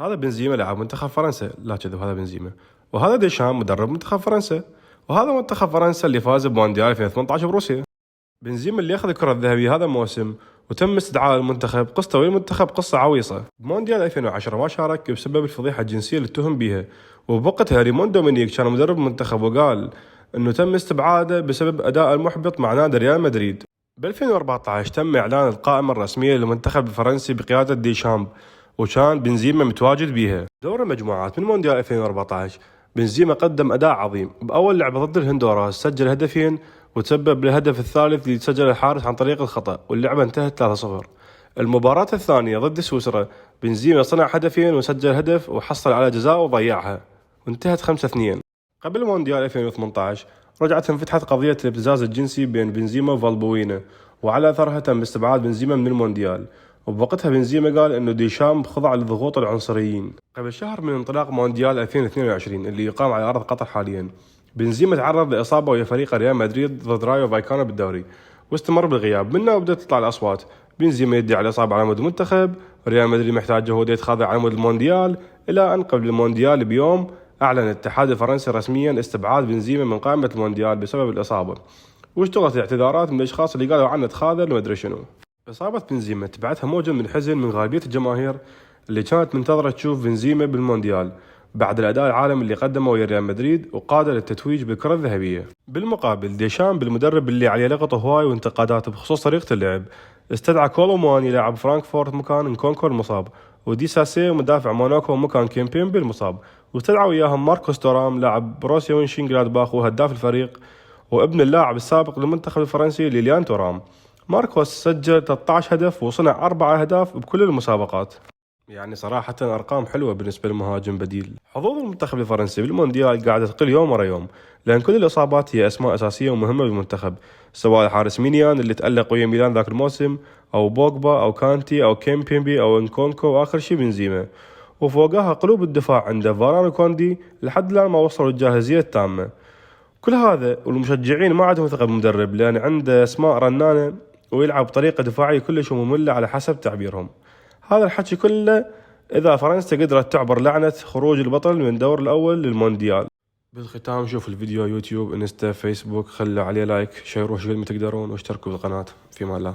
هذا بنزيما لاعب منتخب فرنسا، لا كذب هذا بنزيما، وهذا ديشام مدرب منتخب فرنسا، وهذا منتخب فرنسا اللي فاز بمونديال 2018 بروسيا. بنزيما اللي ياخذ الكرة الذهبية هذا الموسم وتم استدعاء المنتخب، قصته والمنتخب قصة عويصة. بمونديال 2010 ما شارك بسبب الفضيحة الجنسية اللي اتهم بيها، وبوقتها ريمون دومينيك كان مدرب المنتخب وقال انه تم استبعاده بسبب اداء المحبط مع نادي ريال مدريد. ب 2014 تم اعلان القائمة الرسمية للمنتخب الفرنسي بقيادة ديشامب، وكان بنزيما متواجد بيها. دور المجموعات من مونديال 2014 بنزيما قدم اداء عظيم، باول لعبة ضد الهندوراس سجل هدفين وتسبب بالهدف الثالث اللي سجله الحارس عن طريق الخطأ، واللعبة انتهت 3-0. المباراة الثانية ضد سويسرا بنزيما صنع هدفين وسجل هدف وحصل على جزاء وضيعها وانتهت 5-2. قبل مونديال 2018 رجعت انفتحت قضية الابتزاز الجنسي بين بنزيما وفالبوينا، وعلى اثرها تم استبعاد بنزيما من المونديال، وبوقتها بنزيما قال انه ديشامب خضع لضغوط العنصريين. قبل شهر من انطلاق مونديال 2022 اللي يقام على ارض قطر حاليا، بنزيما تعرض لاصابه ويا فريق ريال مدريد ضد رايو فايكانو بالدوري، واستمر بالغياب. منه وبدأت تطلع الاصوات، بنزيما يدعي على الاصابه على مود المنتخب، ريال مدريد محتاج هو يتخاذل على مود المونديال، الى ان قبل المونديال بيوم اعلن الاتحاد الفرنسي رسميا استبعاد بنزيما من قائمه المونديال بسبب الاصابه، واشتغلت الاعتذارات من الاشخاص اللي قالوا عنه تخاذل وما ادري شنو. اصابه بنزيما تبعتها موجه من الحزن من غالبيه الجماهير اللي كانت منتظره تشوف بنزيما بالمونديال بعد الاداء العالمي اللي قدمه ويا ريال مدريد وقاده للتتويج بالكره الذهبيه. بالمقابل ديشام بالمدرب اللي عليه لغط هواي وانتقادات بخصوص طريقه اللعب، استدعى كولومواني لاعب فرانكفورت مكان نكونكو المصاب، ودي ساسي مدافع موناكو مكان كيمبيمبي المصاب، واستدعى وياهم ماركوس تورام لاعب بروسيا وينشينغلادباخ وهداف الفريق وابن اللاعب السابق للمنتخب الفرنسي ليليان تورام. ماركوس سجل 13 هدف وصنع 4 أهداف بكل المسابقات، يعني صراحة أرقام حلوة بالنسبة للمهاجم بديل. حظوظ المنتخب الفرنسي بالمونديال قاعدة تقل يوم ورا يوم، لأن كل الإصابات هي أسماء أساسية ومهمة بالمنتخب، سواء الحارس مينيان اللي تألق ويا ميلان ذاك الموسم، أو بوجبا أو كانتي أو كيمبيمبي أو انكونكو، وآخر شي بنزيما. وفوقها قلوب الدفاع عند فاران وكوندي لحد الآن ما وصلوا الجاهزية التامة. كل هذا والمشجعين ما عندهم ثقة بالمدرب، لأن عنده أسماء رنانة ويلعب بطريقة دفاعية كلش مملة على حسب تعبيرهم. هذا الحكي كله إذا فرنسا قدرت تعبر لعنة خروج البطل من الدور الأول للمونديال. بالختام شوف الفيديو يوتيوب انستا فيسبوك، خلوا عليه لايك، شيروه شو قد ما تقدرون، واشتركوا بالقناة. في امان الله.